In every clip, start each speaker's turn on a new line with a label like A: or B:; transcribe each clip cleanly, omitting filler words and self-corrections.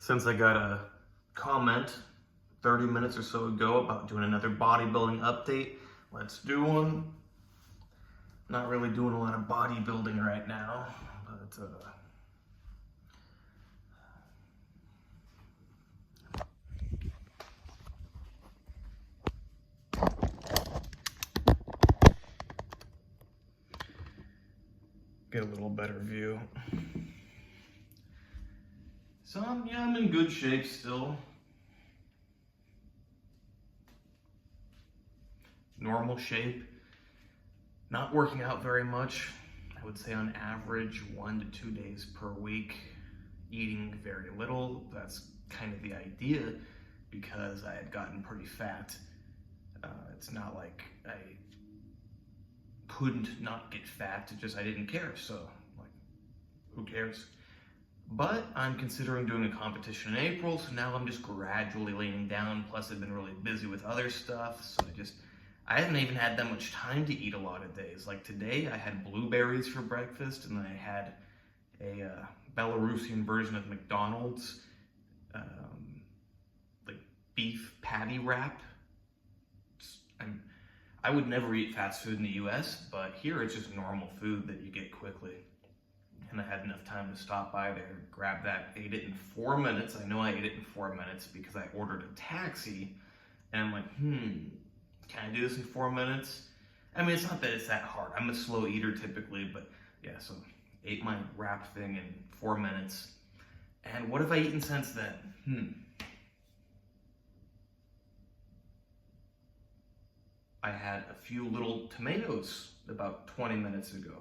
A: Since I got a comment 30 minutes or so ago about doing another bodybuilding update, let's do one. Not really doing a lot of bodybuilding right now, but get a little better view. So I'm in good shape still. Normal shape. Not working out very much. I would say on average 1 to 2 days per week. Eating very little. That's kind of the idea because I had gotten pretty fat. It's not like I couldn't not get fat, it's just I didn't care, so like, who cares? But I'm considering doing a competition in April, so now I'm just gradually leaning down, plus I've been really busy with other stuff, so I haven't even had that much time to eat a lot of days. Like today, I had blueberries for breakfast, and then I had a Belarusian version of McDonald's, like beef patty wrap. I would never eat fast food in the US, but here it's just normal food that you get quickly. And I had enough time to stop by there, grab that, ate it in 4 minutes. I know I ate it in 4 minutes because I ordered a taxi, and I'm like, can I do this in 4 minutes? I mean, it's not that it's that hard. I'm a slow eater typically, but yeah, so ate my wrap thing in 4 minutes. And what have I eaten since then? I had a few little tomatoes about 20 minutes ago.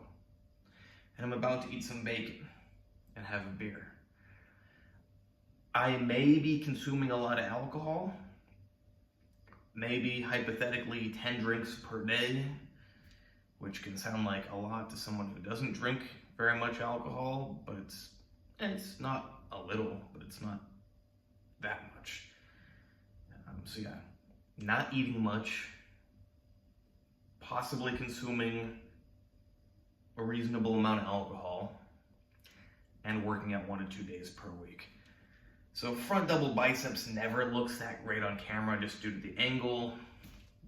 A: And I'm about to eat some bacon and have a beer. I may be consuming a lot of alcohol. Maybe hypothetically 10 drinks per day, which can sound like a lot to someone who doesn't drink very much alcohol, but it's not a little, but it's not that much. So yeah, not eating much, possibly consuming a reasonable amount of alcohol, and working out 1 to 2 days per week. So front double biceps never looks that great on camera just due to the angle,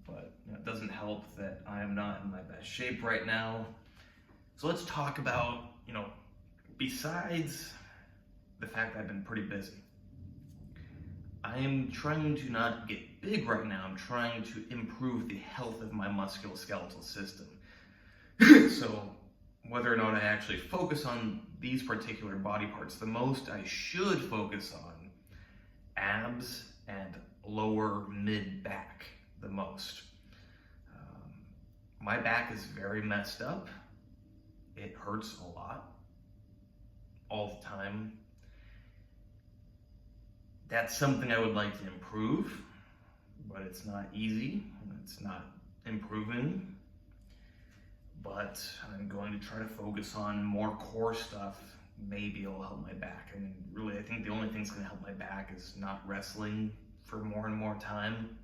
A: but it doesn't help that I am not in my best shape right now. So let's talk about, besides the fact that I've been pretty busy, I am trying to not get big right now. I'm trying to improve the health of my musculoskeletal system. So whether or not I actually focus on these particular body parts the most, I should focus on abs and lower mid back the most. My back is very messed up. It hurts a lot all the time. That's something I would like to improve, but it's not easy, and it's not improving. But I'm going to try to focus on more core stuff. Maybe it'll help my back. I mean, really, I think the only thing that's going to help my back is not wrestling for more and more time.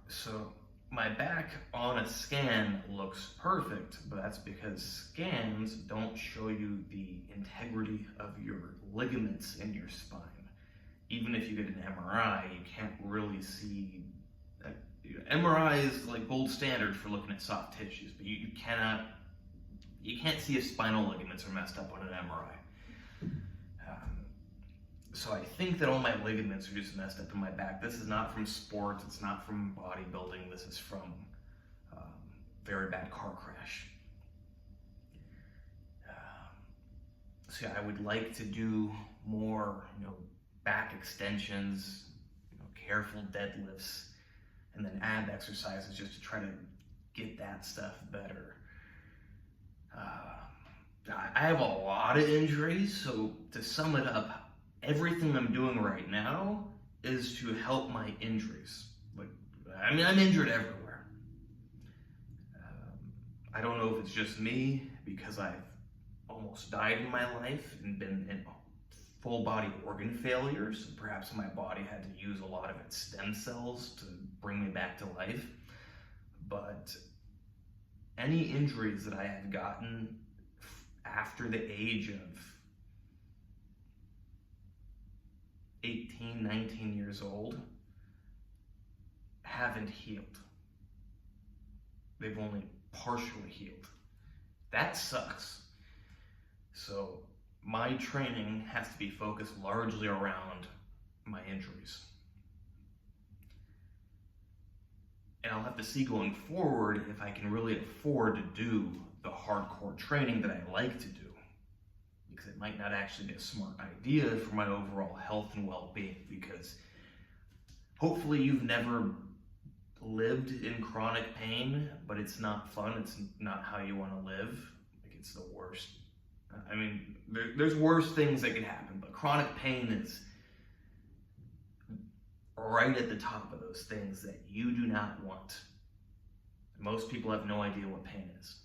A: So my back on a scan looks perfect, but that's because scans don't show you the integrity of your ligaments in your spine. Even if you get an MRI, you can't really see. MRI is like gold standard for looking at soft tissues, but you can't see if spinal ligaments are messed up on an MRI. So I think that all my ligaments are just messed up in my back. This is not from sports, it's not from bodybuilding, this is from very bad car crash. So yeah, I would like to do more, back extensions, careful deadlifts, and then ab exercises just to try to get that stuff better. I have a lot of injuries, so to sum it up, everything I'm doing right now is to help my injuries. I'm injured everywhere. I don't know if it's just me, because I've almost died in my life and been in full body organ failures. Perhaps my body had to use a lot of its stem cells to bring me back to life. But any injuries that I have gotten after the age of 18, 19 years old haven't healed. They've only partially healed. That sucks. So my training has to be focused largely around my injuries. And I'll have to see going forward if I can really afford to do the hardcore training that I like to do. Because it might not actually be a smart idea for my overall health and well-being, because hopefully you've never lived in chronic pain, but it's not fun. It's not how you want to live. Like, it's the worst. I mean, there's worse things that can happen, but chronic pain is right at the top of those things that you do not want. Most people have no idea what pain is.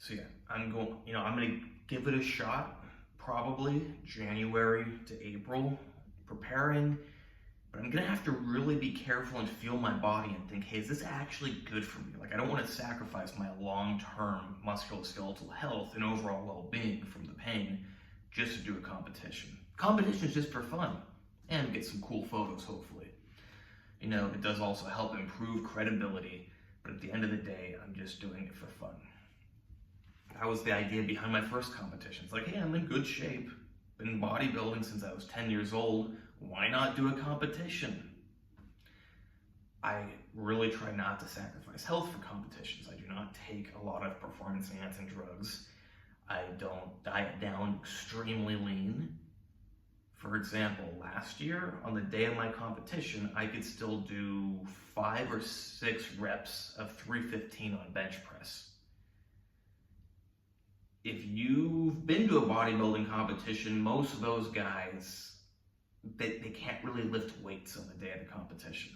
A: So yeah, I'm going to give it a shot, probably January to April, preparing, but I'm going to have to really be careful and feel my body and think, hey, is this actually good for me? Like, I don't want to sacrifice my long-term musculoskeletal health and overall well-being from the pain just to do a competition. Competition is just for fun and get some cool photos, hopefully. You know, it does also help improve credibility, but at the end of the day, I'm just doing it for fun. That was the idea behind my first competition. It's like, hey, I'm in good shape. Been bodybuilding since I was 10 years old. Why not do a competition? I really try not to sacrifice health for competitions. I do not take a lot of performance-enhancing drugs. I don't diet down extremely lean. For example, last year, on the day of my competition, I could still do 5 or 6 reps of 315 on bench press. If you've been to a bodybuilding competition, most of those guys, they can't really lift weights on the day of the competition.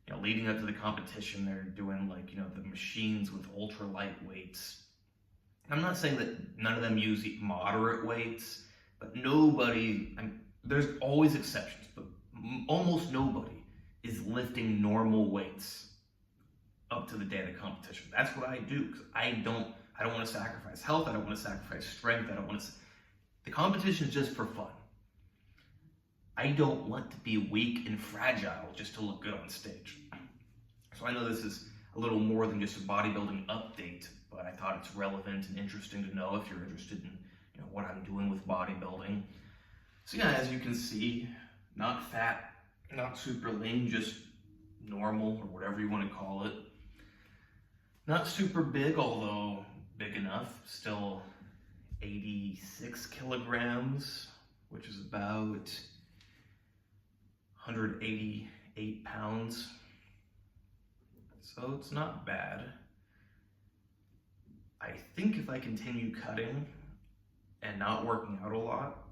A: You know, leading up to the competition, they're doing like, the machines with ultra light weights. I'm not saying that none of them use moderate weights, but there's always exceptions, but almost nobody is lifting normal weights up to the day of the competition. That's what I do, because I don't want to sacrifice health. I don't want to sacrifice strength. The competition is just for fun. I don't want to be weak and fragile just to look good on stage. So I know this is a little more than just a bodybuilding update, but I thought it's relevant and interesting to know if you're interested in what I'm doing with bodybuilding. So yeah, as you can see, not fat, not super lean, just normal, or whatever you want to call it. Not super big, although big enough. Still 86 kilograms, which is about 188 pounds. So it's not bad. I think if I continue cutting and not working out a lot,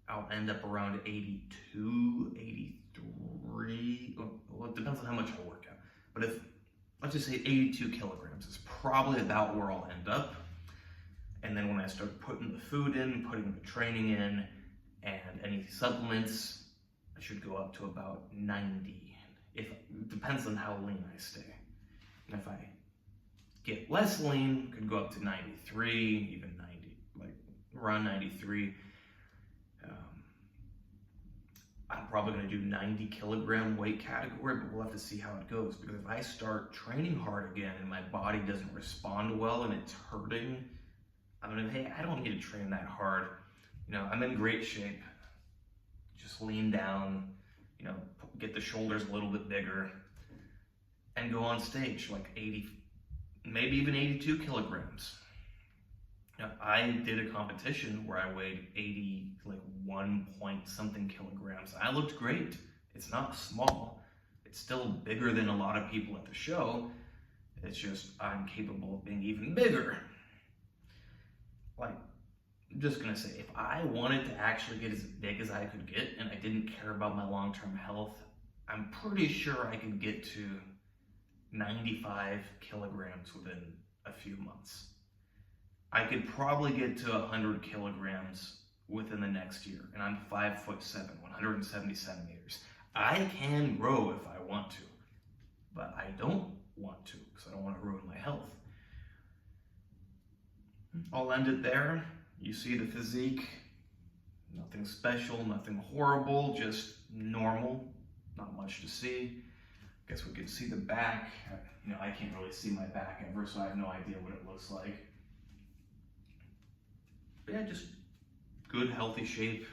A: I'll end up around 82, 83. Well, it depends on how much I work out. But let's just say 82 kilograms is probably about where I'll end up. And then when I start putting the food in, putting the training in, and any supplements, I should go up to about 90. It depends on how lean I stay. And if I get less lean, could go up to 93, even 90, like around 93. I'm probably going to do 90 kilogram weight category, but we'll have to see how it goes. Because if I start training hard again and my body doesn't respond well and it's hurting, I'm going to, hey, I don't need to train that hard. I'm in great shape. Just lean down, get the shoulders a little bit bigger and go on stage like 80, maybe even 82 kilograms. Now, I did a competition where I weighed 1 point something kilograms. I looked great. It's not small. It's still bigger than a lot of people at the show. It's just I'm capable of being even bigger. I'm just gonna say, if I wanted to actually get as big as I could get and I didn't care about my long-term health, I'm pretty sure I could get to 95 kilograms within a few months. I could probably get to 100 kilograms within the next year, and I'm 5'7", 170 centimeters. I can grow if I want to, but I don't want to because I don't want to ruin my health. I'll end it there. You see the physique. Nothing special, nothing horrible, just normal, not much to see. Guess we can see the back. You know, I can't really see my back ever, so I have no idea what it looks like. But yeah, just good, healthy shape.